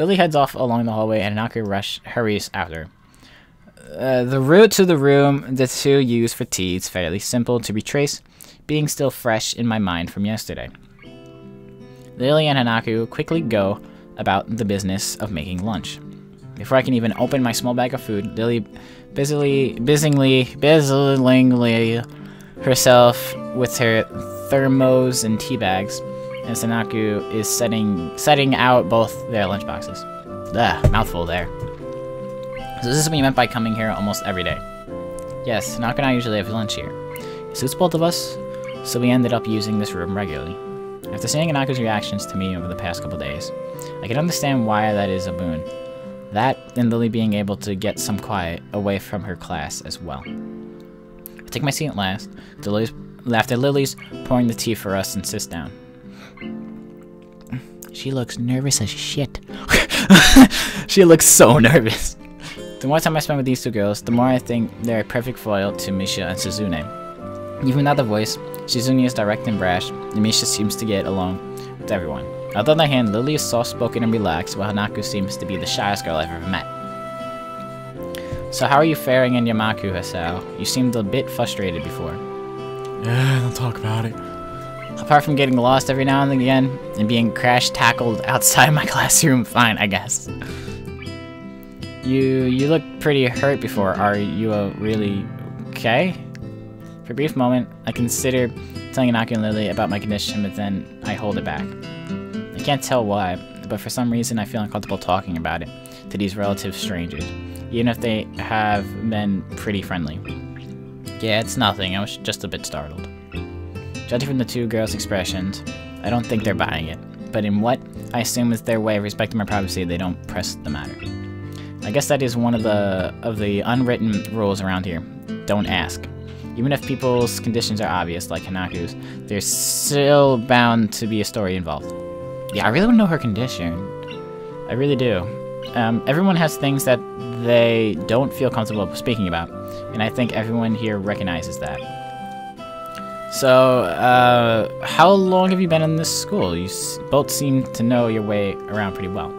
Lilly heads off along the hallway and Hanako hurries after her. The route to the room the two use for tea is fairly simple to retrace, being still fresh in my mind from yesterday. Lilly and Hanako quickly go about the business of making lunch. Before I can even open my small bag of food, Lilly busily herself with her thermos and tea bags, and Hanako is setting out both their lunch boxes. Ugh, mouthful there. So this is what you meant by coming here almost every day. Yes, Hanako and I usually have lunch here. It suits both of us, so we ended up using this room regularly. After seeing Hanako's reactions to me over the past couple days, I can understand why that is a boon. That and Lilly being able to get some quiet away from her class as well. I take my seat last, after Lily's pouring the tea for us and sits down. She looks nervous as shit. She looks so nervous. The more time I spend with these two girls, the more I think they're a perfect foil to Misha and Suzune. Even without the voice, Suzune is direct and brash, and Misha seems to get along with everyone. On the other hand, Lilly is soft-spoken and relaxed, while Hanako seems to be the shyest girl I've ever met. So how are you faring in Yamaku, Hisao? You seemed a bit frustrated before. Don't talk about it. Apart from getting lost every now and again, and being crash-tackled outside my classroom, fine, I guess. You look pretty hurt before. Are you really okay? For a brief moment, I consider telling Hanako and Lilly about my condition, but then I hold it back. I can't tell why, but for some reason I feel uncomfortable talking about it to these relative strangers, even if they have been pretty friendly. Yeah, it's nothing, I was just a bit startled. Judging from the two girls' expressions, I don't think they're buying it, but in what I assume is their way of respecting my privacy, they don't press the matter. I guess that is one of the unwritten rules around here. Don't ask. Even if people's conditions are obvious, like Hanako's, there's still bound to be a story involved. Yeah, I really want to know her condition. I really do. Everyone has things that they don't feel comfortable speaking about, and I think everyone here recognizes that. So, how long have you been in this school? You both seem to know your way around pretty well.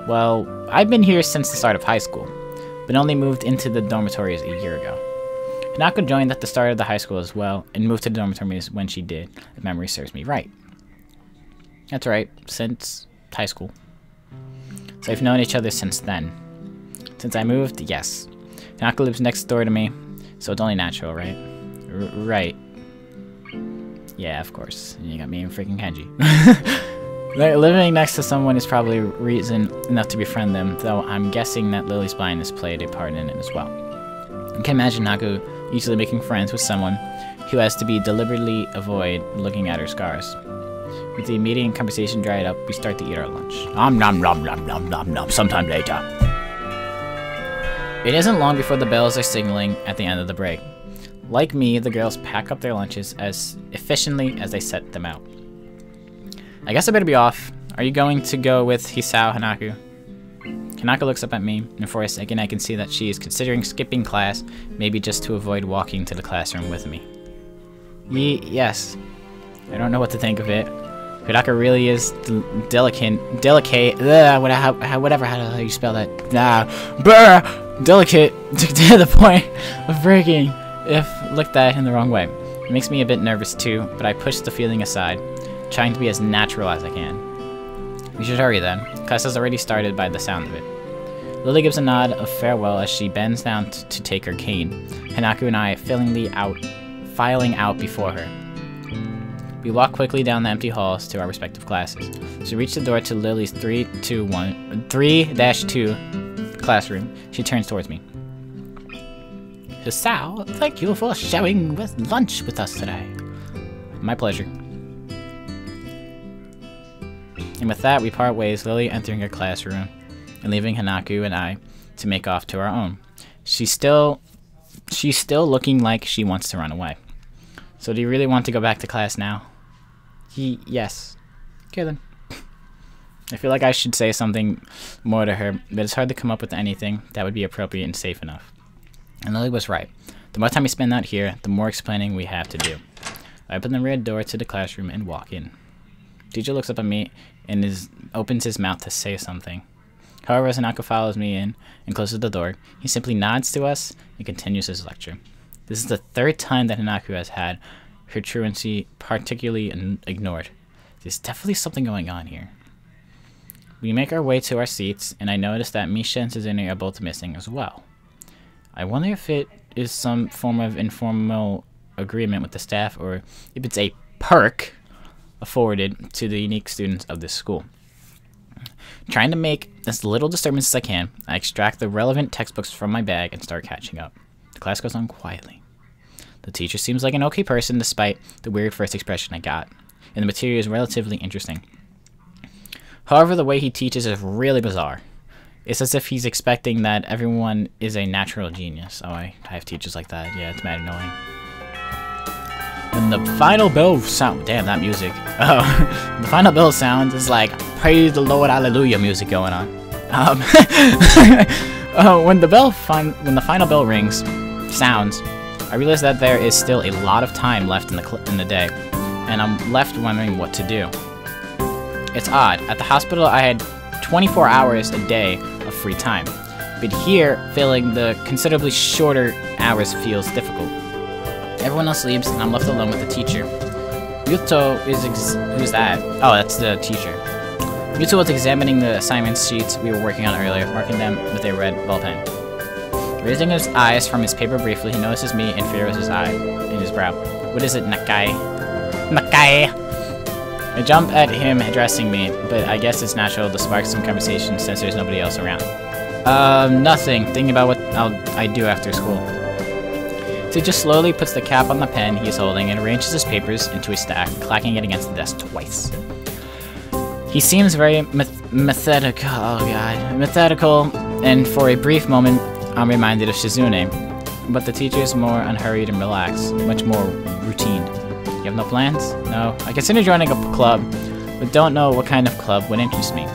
Well, I've been here since the start of high school, but only moved into the dormitories a year ago. Hanako joined at the start of the high school as well, and moved to the dormitories when she did, if memory serves me right. That's right, since high school. So we've known each other since then. Since I moved, yes. Hanako lives next door to me, so it's only natural, right? Right. Yeah, of course. You got me and freaking Kenji. Living next to someone is probably reason enough to befriend them, though I'm guessing that Lily's blindness played a part in it as well. You can imagine Hanako usually making friends with someone who has to be deliberately avoid looking at her scars. With the immediate conversation dried up, we start to eat our lunch. Nom nom nom nom nom nom nom, sometime later. It isn't long before the bells are signaling at the end of the break. Like me, the girls pack up their lunches as efficiently as they set them out. I guess I better be off. Are you going to go with Hisao, Hanako? Hanako looks up at me, and for a second I can see that she is considering skipping class, maybe just to avoid walking to the classroom with me. Yes. I don't know what to think of it. Hanako really is delicate, whatever, how do you spell that? Delicate to the point of breaking if looked at in the wrong way. It makes me a bit nervous too, but I push the feeling aside, trying to be as natural as I can. We should hurry then. Class has already started by the sound of it. Lilly gives a nod of farewell as she bends down to take her cane, Hanako and I filing out before her. We walk quickly down the empty halls to our respective classes. As we reach the door to Lily's 3-2 classroom, she turns towards me. Hisao, thank you for sharing lunch with us today. My pleasure. And with that, we part ways, Lilly entering her classroom and leaving Hanako and I to make off to our own. She's still looking like she wants to run away. So do you really want to go back to class now? Yes. Okay then. I feel like I should say something more to her, but it's hard to come up with anything that would be appropriate and safe enough. And Lilly was right. The more time we spend out here, the more explaining we have to do. I open the rear door to the classroom and walk in. Teacher looks up at me and opens his mouth to say something. However, as Hanako follows me in and closes the door, he simply nods to us and continues his lecture. This is the third time that Hanako has had her truancy particularly ignored. There's definitely something going on here. We make our way to our seats, and I notice that Misha and Suzune are both missing as well. I wonder if it is some form of informal agreement with the staff, or if it's a perk afforded to the unique students of this school. Trying to make as little disturbance as I can, I extract the relevant textbooks from my bag and start catching up. The class goes on quietly. The teacher seems like an okay person despite the weird first expression I got, and the material is relatively interesting. However, the way he teaches is really bizarre. It's as if he's expecting that everyone is a natural genius. Oh, I have teachers like that. Yeah, it's mad annoying. When the final bell sound, damn that music. Oh, the final bell sounds is like praise the Lord, hallelujah music going on. When the final bell sounds, I realize that there is still a lot of time left in the day, and I'm left wondering what to do. It's odd. At the hospital, I had 24 hours a day of free time, but here, filling the considerably shorter hours feels difficult. Everyone else leaves, and I'm left alone with the teacher. Yuto who's that? Oh, that's the teacher. Yuto was examining the assignment sheets we were working on earlier, marking them with a red ball pen. Raising his eyes from his paper briefly, he notices me and furrows his eye in his brow. What is it, Nakai? Nakai! I jump at him addressing me, but I guess it's natural to spark some conversation since there's nobody else around. Nothing. Thinking about what I do after school. So he just slowly puts the cap on the pen he's holding and arranges his papers into a stack, clacking it against the desk twice. He seems very methodical, and for a brief moment, I'm reminded of Shizune, but the teacher is more unhurried and relaxed, much more routine. You have no plans? No. I consider joining a club, but don't know what kind of club would interest me.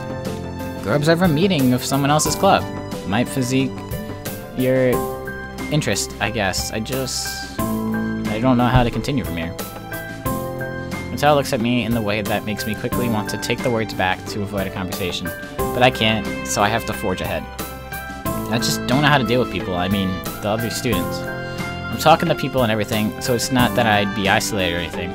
Go observe a meeting of someone else's club. Might physique your interest, I guess. I don't know how to continue from here. Mattel looks at me in the way that makes me quickly want to take the words back to avoid a conversation, but I can't, so I have to forge ahead. I just don't know how to deal with people, I mean, the other students. I'm talking to people and everything, so it's not that I'd be isolated or anything.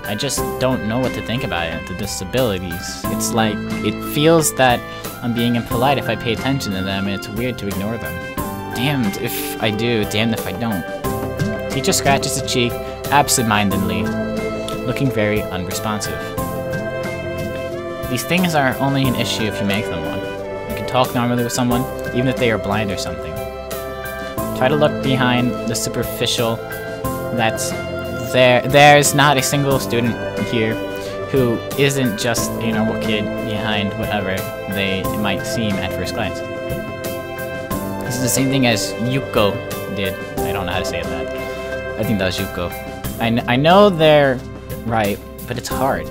I just don't know what to think about it, the disabilities. It's like, it feels that I'm being impolite if I pay attention to them, and it's weird to ignore them. Damned if I do, damned if I don't. Teacher scratches his cheek absent-mindedly, looking very unresponsive. These things are only an issue if you make them one. You can talk normally with someone, even if they are blind or something. Try to look behind the superficial. That's there. There's not a single student here who isn't just a normal kid behind whatever they might seem at first glance. This is the same thing as Yuko did. I don't know how to say that. I think that was Yuko. I know they're right, but it's hard.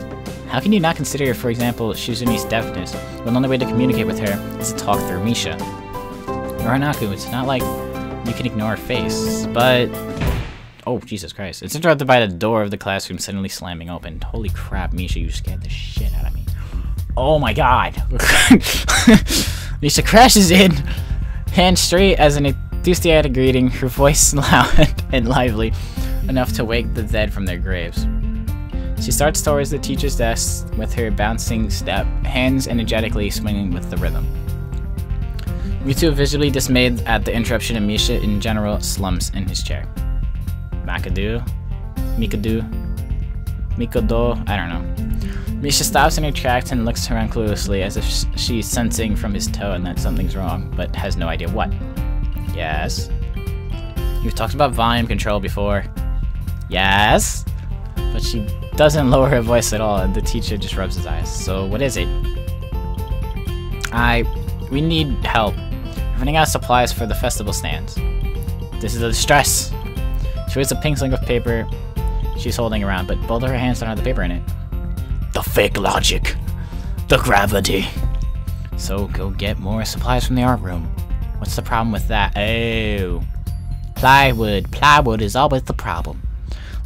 How can you not consider, for example, Shizune's deafness, when the only way to communicate with her is to talk through Misha? Or Hanako, it's not like you can ignore her face, but... Oh, Jesus Christ. It's interrupted by the door of the classroom suddenly slamming open. Holy crap, Misha, you scared the shit out of me. Oh my god. Misha crashes in, hands straight as an enthusiastic greeting, her voice loud and lively, enough to wake the dead from their graves. She starts towards the teacher's desk with her bouncing step, hands energetically swinging with the rhythm. Mewtwo, visibly dismayed at the interruption, and Misha in general slumps in his chair. Mikado, I don't know. Misha stops in her tracks and looks around cluelessly as if she's sensing from his tone that something's wrong, but has no idea what. Yes? You've talked about volume control before. Yes? But she doesn't lower her voice at all, and the teacher just rubs his eyes. So what is it? We need help. We're running out of supplies for the festival stands. This is a distress. She waves a pink sling of paper she's holding around, but both of her hands don't have the paper in it. The fake logic. The gravity. So go get more supplies from the art room. What's the problem with that? Oh. Plywood. Plywood is always the problem.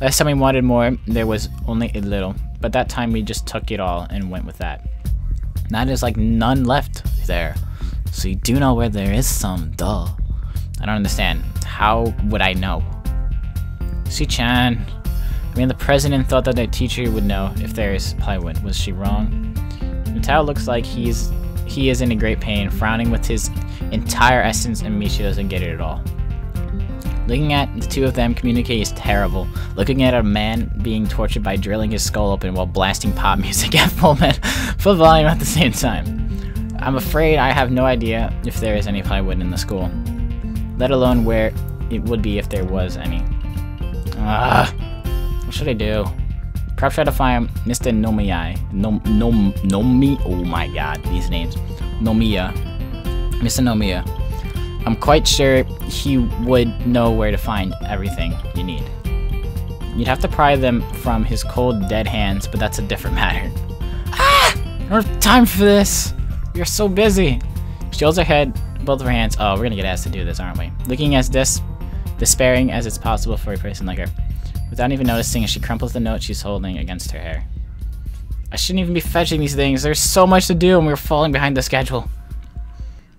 Last time we wanted more, there was only a little. but that time we just took it all and went with that. Now there's like none left there. So you do know where there is some, duh. I don't understand. How would I know? Si-chan. I mean, the president thought that the teacher would know if there's plywood. Was she wrong? Mitao looks like he is in a great pain, frowning with his entire essence, and Misha doesn't get it at all. Looking at the two of them communicate is terrible. Looking at a man being tortured by drilling his skull open while blasting pop music at full volume at the same time. I'm afraid I have no idea if there is any plywood in the school, let alone where it would be if there was any. What should I do? Perhaps try to find Mr. Nomiya. Nomi. Oh my god, these names. Nomiya. Mr. Nomiya. I'm quite sure he would know where to find everything you need. You'd have to pry them from his cold, dead hands, but that's a different matter. I don't have time for this. You're so busy. She holds her head, both of her hands. Oh, we're gonna get asked to do this, aren't we? Looking as despairing as it's possible for a person like her. Without even noticing, she crumples the note she's holding against her hair. I shouldn't even be fetching these things. There's so much to do and we're falling behind the schedule.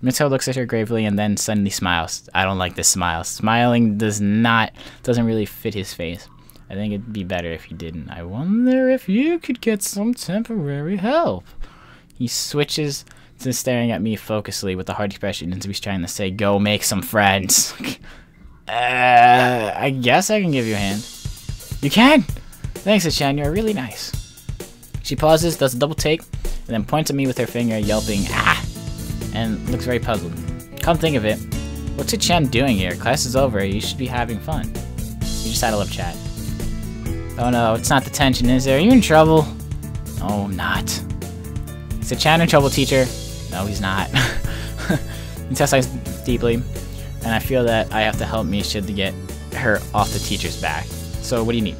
Mitsuo looks at her gravely and then suddenly smiles. I don't like this smile. Smiling doesn't really fit his face. I think it'd be better if he didn't. I wonder if you could get some temporary help. He switches to staring at me focusedly with a hard expression as if he's trying to say, go make some friends. I guess I can give you a hand. You can! Thanks, Achan, you're really nice. She pauses, does a double take, and then points at me with her finger, yelping, ah! And looks very puzzled. Come think of it, what's Achan doing here? Class is over, you should be having fun. We just had a little chat. Oh no, it's not the tension, is there? Are you in trouble? No, I'm not. Is Achan in trouble, teacher? No, he's not. He sighs deeply, and I feel that I have to help Misha to get her off the teacher's back. So what do you need?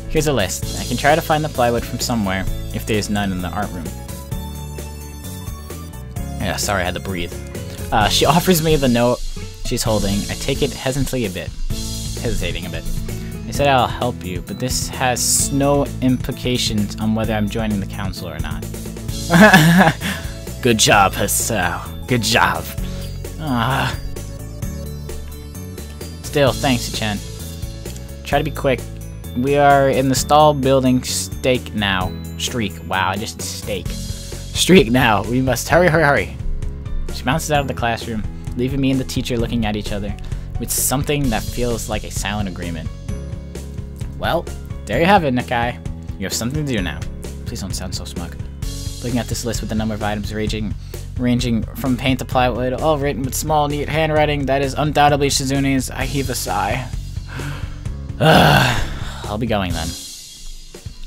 Here's a list. I can try to find the plywood from somewhere, if there's none in the art room. Yeah, sorry, I had to breathe. She offers me the note she's holding. I take it hesitating a bit. I said I'll help you, but this has no implications on whether I'm joining the council or not. Good job, Hasao. Good job. Still, thanks, Chen. Try to be quick. We are in the stall building streak now. Wow, just steak. Streak now. We must hurry. She bounces out of the classroom, leaving me and the teacher looking at each other with something that feels like a silent agreement. Well, there you have it, Nakai. You have something to do now. Please don't sound so smug. Looking at this list with the number of items ranging from paint to plywood, all written with small, neat handwriting, that is undoubtedly Shizune's. I heave a sigh. I'll be going then.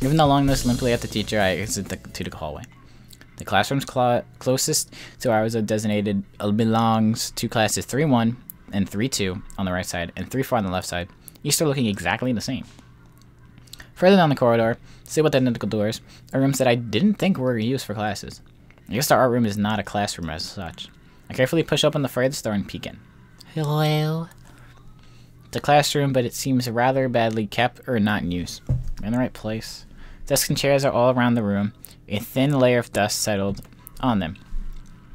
Moving along this limply at the teacher, I exit to the hallway. The classrooms closest to ours designated belongs to classes 3-1 and 3-2 on the right side, and 3-4 on the left side. Each are looking exactly the same. Further down the corridor, still with identical doors, are rooms that I didn't think were used for classes. I guess the art room is not a classroom as such. I carefully push open the furthest door and peek in. Hello? It's a classroom, but it seems rather badly kept or not in use. Am I in the right place? Desks and chairs are all around the room. A thin layer of dust settled on them.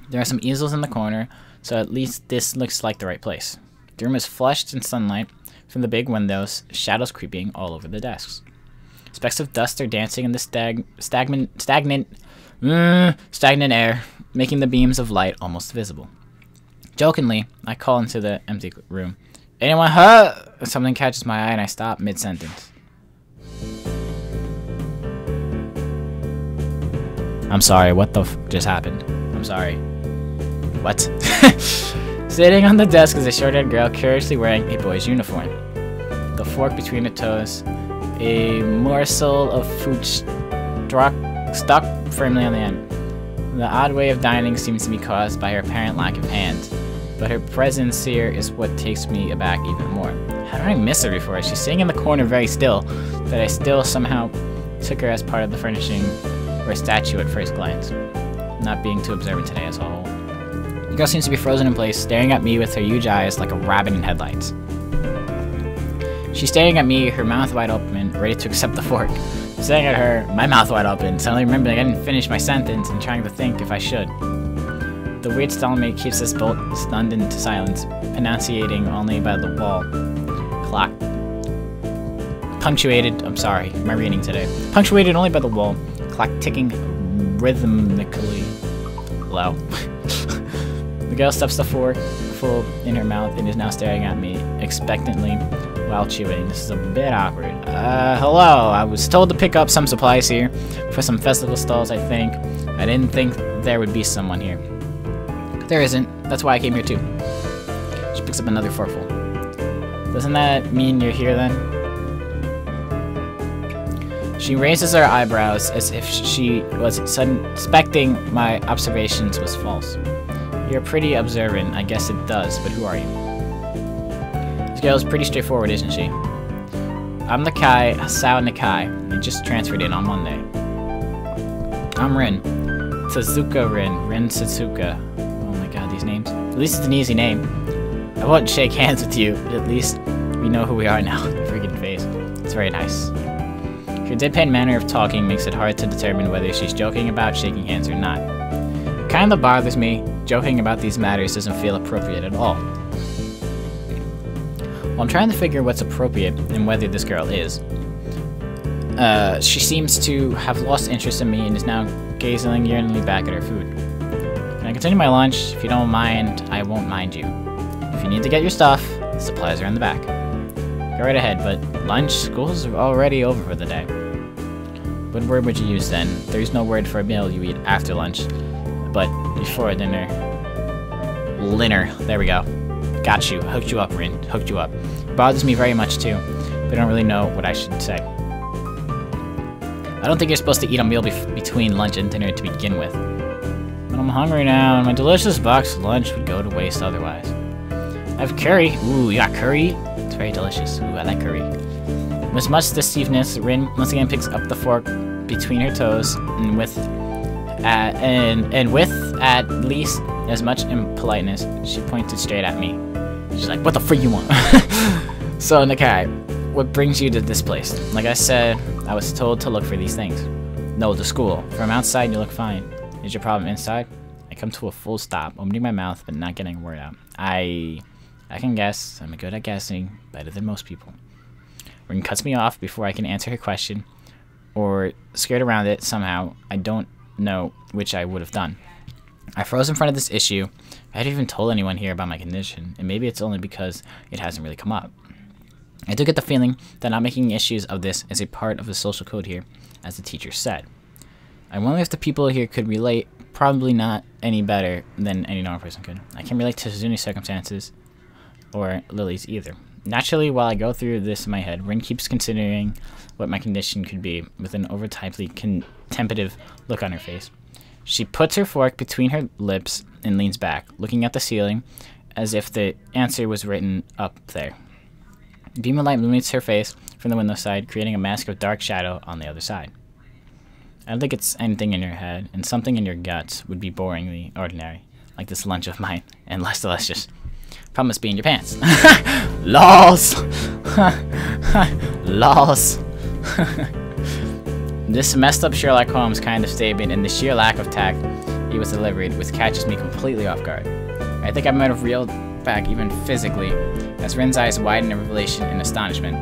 There are some easels in the corner, so at least this looks like the right place. The room is flushed in sunlight from the big windows, shadows creeping all over the desks. Specks of dust are dancing in the stagnant air, making the beams of light almost visible. Jokingly, I call into the empty room. Anyone hurt? Something catches my eye and I stop mid-sentence. I'm sorry, what the f just happened? I'm sorry. What? Sitting on the desk is a short-haired girl curiously wearing a boy's uniform. The fork between her toes, a morsel of food stuck firmly on the end. The odd way of dining seems to be caused by her apparent lack of hands, but her presence here is what takes me aback even more. How did I miss her before? She's sitting in the corner very still, but I still somehow took her as part of the furnishing or a statue at first glance, not being too observant today as a whole. The girl seems to be frozen in place, staring at me with her huge eyes like a rabbit in headlights. She's staring at me, her mouth wide open, ready to accept the fork. Staring at her, my mouth wide open, suddenly remembering I didn't finish my sentence and trying to think if I should. The weird stalemate keeps us both stunned into silence, pronunciating only by the wall. Clock. Punctuated, I'm sorry, my reading today. Punctuated only by the wall. Clock ticking rhythmically. Low. The girl stuffs the fork full in her mouth and is now staring at me expectantly while chewing. This is a bit awkward. Hello. I was told to pick up some supplies here for some festival stalls, I think. I didn't think there would be someone here. There isn't. That's why I came here too. She picks up another forkful. Doesn't that mean you're here then? She raises her eyebrows as if she was suspecting my observations was false. You're pretty observant. I guess it does, but who are you? This girl's pretty straightforward, isn't she? I'm Nakai, Sao Nakai. I just transferred in on Monday. I'm Rin. Suzuka Rin. Rin Suzuka. Oh my god, these names. At least it's an easy name. I won't shake hands with you, but at least we know who we are now. Freaking face. It's very nice. Her deadpan manner of talking makes it hard to determine whether she's joking about shaking hands or not. It kinda bothers me. Joking about these matters doesn't feel appropriate at all. Well, I'm trying to figure what's appropriate and whether this girl is. She seems to have lost interest in me and is now gazing yearningly back at her food. Can I continue my lunch? If you don't mind, I won't mind you. If you need to get your stuff, the supplies are in the back. Go right ahead, but lunch, school's already over for the day. What word would you use then? There's no word for a meal you eat after lunch, but before dinner. Linner. There we go. Got you. Hooked you up, Rin. Hooked you up. Bothers me very much too, but I don't really know what I should say. I don't think you're supposed to eat a meal between lunch and dinner to begin with. But I'm hungry now, and my delicious box of lunch would go to waste otherwise. I have curry. Ooh, you got curry? It's very delicious. Ooh, I like curry. With much deceivedness, Rin once again picks up the fork between her toes, and with at least as much impoliteness, she pointed straight at me. She's like, what the frick you want? So, Nakai, what brings you to this place? Like I said, I was told to look for these things. No, the school. From outside, you look fine. Is your problem inside? I come to a full stop, opening my mouth but not getting a word out. I can guess. I'm good at guessing, better than most people. Rin cuts me off before I can answer her question, or skirt around it somehow. I don't know which I would have done. I froze in front of this issue. I hadn't even told anyone here about my condition, and maybe it's only because it hasn't really come up. I do get the feeling that not making issues of this is a part of the social code here, as the teacher said. I wonder if the people here could relate, probably not any better than any normal person could. I can't relate to Suzune's circumstances, or Lily's either. Naturally, while I go through this in my head, Rin keeps considering what my condition could be, with an overtly contemplative look on her face. She puts her fork between her lips and leans back, looking at the ceiling, as if the answer was written up there. A beam of light illuminates her face from the window side, creating a mask of dark shadow on the other side. I don't think it's anything in your head, and something in your guts would be boringly ordinary, like this lunch of mine, and less delicious. Problem must be in your pants. Lols! Lols! This messed up Sherlock Holmes kind of statement and the sheer lack of tact he was delivered with catches me completely off guard. I think I might have reeled back even physically as Rin's eyes widened in revelation and astonishment.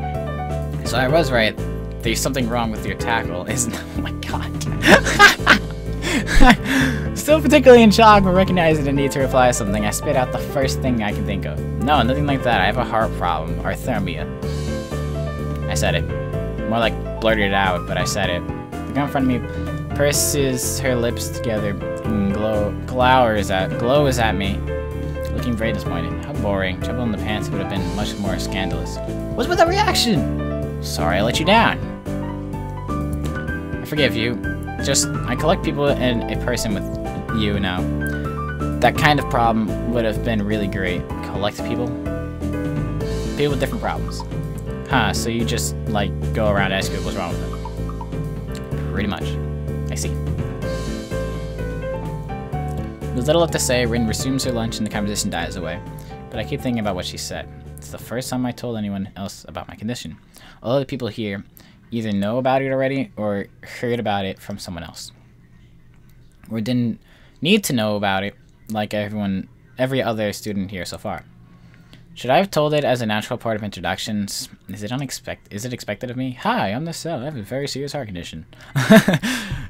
So I was right. There's something wrong with your tackle, isn't it? Oh my god. Still particularly in shock, but recognizing the need to reply something, I spit out the first thing I can think of. No, nothing like that. I have a heart problem. Arrhythmia. I said it. More like blurted it out, but I said it. The girl in front of me purses her lips together and glows at me, looking very disappointed. How boring. Trouble in the pants would have been much more scandalous. What's with that reaction? Sorry I let you down. I forgive you. Just, I collect people and a person with you now. That kind of problem would have been really great. Collect people? People with different problems. Huh, so you just, like, go around asking what's wrong with them. Pretty much. I see. With little left to say, Rin resumes her lunch and the conversation dies away. But I keep thinking about what she said. It's the first time I told anyone else about my condition. All the people here either know about it already or heard about it from someone else. Or didn't need to know about it like every other student here so far. Should I have told it as a natural part of introductions? Is it expected of me? Hi, I'm the cell. I have a very serious heart condition.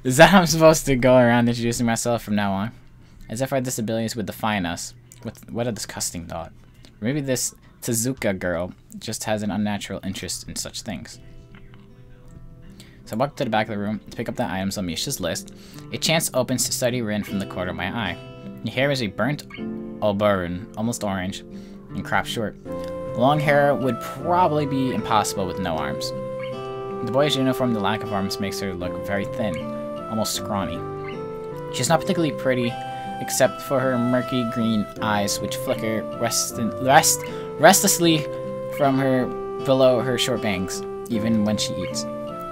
Is that how I'm supposed to go around introducing myself from now on? As if our disabilities would define us. What a disgusting thought. Or maybe this Tezuka girl just has an unnatural interest in such things. So I walk to the back of the room to pick up the items on Misha's list. A chance opens to study Rin from the corner of my eye. Her hair is a burnt auburn, almost orange, and cropped short. Long hair would probably be impossible with no arms. The boyish uniform, the lack of arms makes her look very thin, almost scrawny. She's not particularly pretty, except for her murky green eyes, which flicker restlessly from below her short bangs, even when she eats.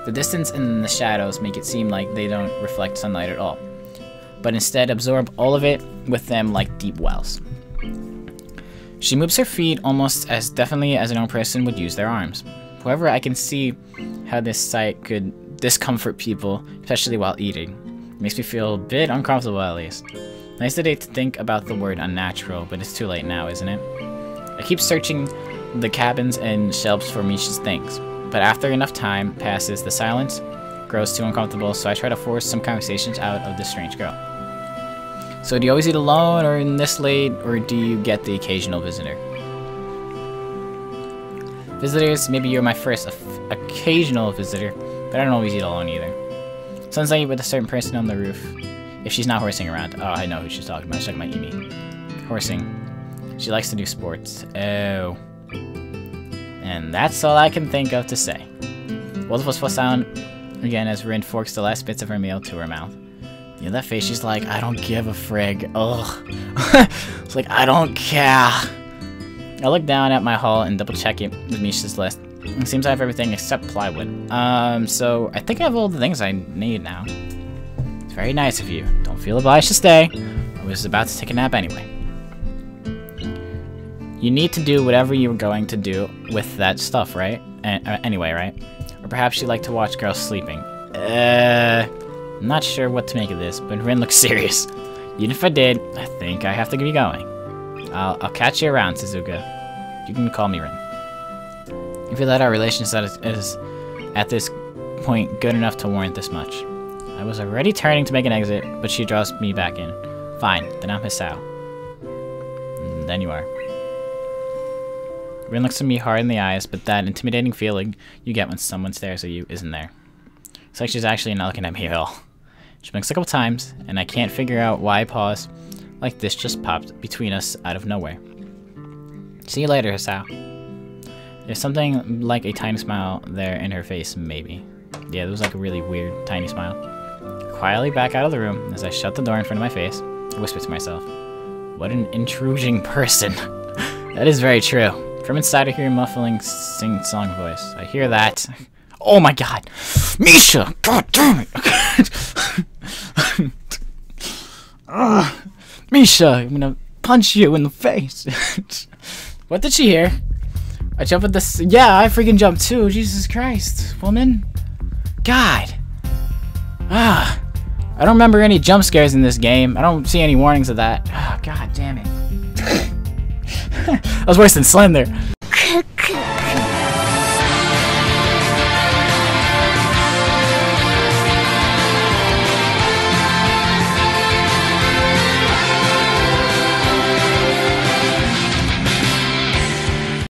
The distance and the shadows make it seem like they don't reflect sunlight at all, but instead absorb all of it with them like deep wells. She moves her feet almost as definitely as a normal person would use their arms. However, I can see how this sight could discomfort people, especially while eating. It makes me feel a bit uncomfortable at least. Nice today to think about the word unnatural, but it's too late now, isn't it? I keep searching the cabins and shelves for Misha's things, but after enough time passes, the silence grows too uncomfortable, so I try to force some conversations out of this strange girl. So do you always eat alone or in this late, or do you get the occasional visitor? Visitors, maybe you're my first occasional visitor, but I don't always eat alone either. Sometimes I eat with a certain person on the roof, if she's not horsing around. Oh, I know who she's talking about. She's talking about Emi. Horsing. She likes to do sports. Oh. And that's all I can think of to say. Both of us fall down again as Rin forks the last bits of her meal to her mouth. You know that face? She's like, I don't give a frig. Ugh. It's like, I don't care. I look down at my haul and double check it with Misha's list. It seems I have everything except plywood. So I think I have all the things I need now. It's very nice of you. Don't feel obliged to stay. I was about to take a nap anyway. You need to do whatever you were going to do with that stuff, right? Anyway, right? Or perhaps you like to watch girls sleeping. I'm not sure what to make of this, but Rin looks serious. Even if I did, I think I have to get going. I'll catch you around, Suzuka. You can call me Rin. I feel that our relationship is at this point good enough to warrant this much. I was already turning to make an exit, but she draws me back in. Fine, then I'm Hisao. And then you are. Rin looks at me hard in the eyes, but that intimidating feeling you get when someone stares at you isn't there. It's like she's actually not looking at me at all. She blinks a couple times, and I can't figure out why a pause like this just popped between us out of nowhere. See you later, Hisao. There's something like a tiny smile there in her face, maybe. Yeah, there was like a really weird, tiny smile. Quietly back out of the room, as I shut the door in front of my face, I whisper to myself, what an intruding person. That is very true. From inside I hear a muffling sing-song voice. I hear that. Oh my god! Misha! God damn it! Misha, I'm gonna punch you in the face. What did she hear? I jump at this. Yeah, I freaking jumped too. Jesus Christ, woman. God. I don't remember any jump scares in this game. I don't see any warnings of that. God damn it. That was worse than Slender.